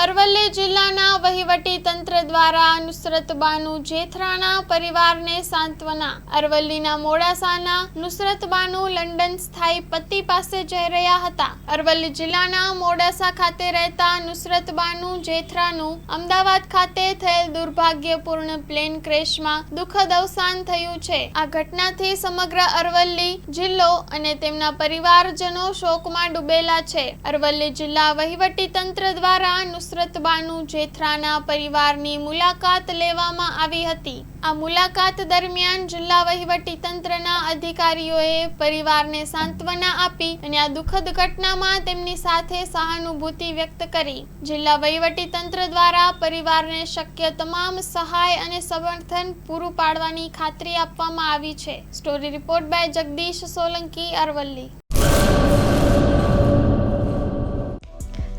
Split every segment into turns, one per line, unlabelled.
અરવલ્લી જિલ્લાના વહીવટી તંત્ર દ્વારા નુસરત બાનુ જેથરાના પરિવારને સાંત્વના. અરવલ્લીના મોડાસાના નુસરત બાનુ લંડન સ્થાયી પતિ પાસે જઈ રહ્યા હતા. અરવલ્લી જિલ્લાના મોડાસા ખાતે રહેતા નુસરત બાનુ જેથરાનું અમદાવાદ ખાતે થયેલ દુર્ભાગ્યપૂર્ણ પ્લેન ક્રેશમાં દુઃખદ અવસાન થયું છે. આ ઘટનાથી સમગ્ર અરવલ્લી જિલ્લો અને તેમના પરિવારજનો શોકમાં ડૂબેલા છે. અરવલ્લી જિલ્લા વહીવટી તંત્ર દ્વારા નુસરત બાનુ જેથરાના પરિવારની મુલાકાત લેવામાં આવી હતી. આ મુલાકાત દરમિયાન જિલ્લા વહીવટી તંત્રના અધિકારીઓએ પરિવારને સાંત્વના આપી અને આ દુઃખદ ઘટનામાં તેમની સાથે સહાનુભૂતિ વ્યક્ત કરી. જિલ્લા વહીવટી તંત્ર દ્વારા પરિવારને શક્ય તમામ સહાય અને સમર્થન પૂરું પાડવાની ખાતરી આપવામાં આવી છે. Story report by Jagdish Solanki, Aravalli.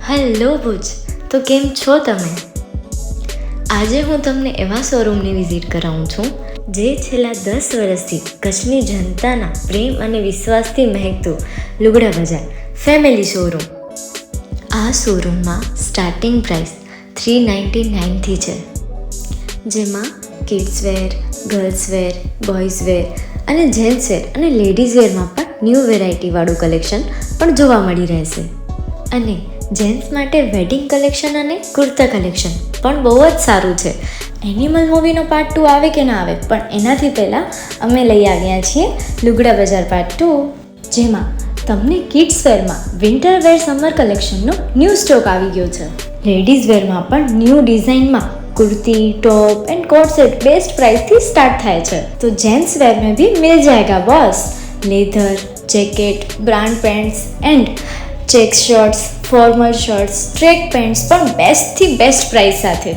Hello Bhuj, તો કેમ છો તમે? આજે હું તમને એવા શોરૂમની વિઝિટ કરાવું છું જે છેલ્લા 10 વર્ષથી કચ્છની જનતાના પ્રેમ અને વિશ્વાસથી મહેકતું લુગડા બજાર ફેમિલી શોરૂમ. આ શોરૂમમાં સ્ટાર્ટિંગ પ્રાઇસ 399થી છે, જેમાં kids wear, girls wear, boys wear અને જેન્ટ્સ વેર અને લેડીઝ વેરમાં પણ ન્યૂ વેરાયટીવાળું કલેક્શન પણ જોવા મળી રહેશે. અને જેન્ટ્સ માટે વેડિંગ કલેક્શન અને કુર્તા કલેક્શન પણ બહુ જ સારું છે. એનિમલ મૂવીનો પાર્ટ 2 આવે કે ના આવે, પણ એનાથી પહેલાં અમે લઈ આવ્યા છીએ લુગડા બજાર પાર્ટ 2, જેમાં તમને કિડ્સ વેરમાં વિન્ટર વેર સમર કલેક્શનનો ન્યૂ સ્ટોક આવી ગયો છે. લેડીઝ વેરમાં પણ ન્યૂ ડિઝાઇનમાં kurti, top and coat set best price थी स्टार्ट थाय छे. तो जेंट्स वेर में भी मिल जाएगा boss. Leather, jacket, brand pants and check shirts, formal shirts, track pants પણ બેસ્ટ થી બેસ્ટ પ્રાઇસ સાથે.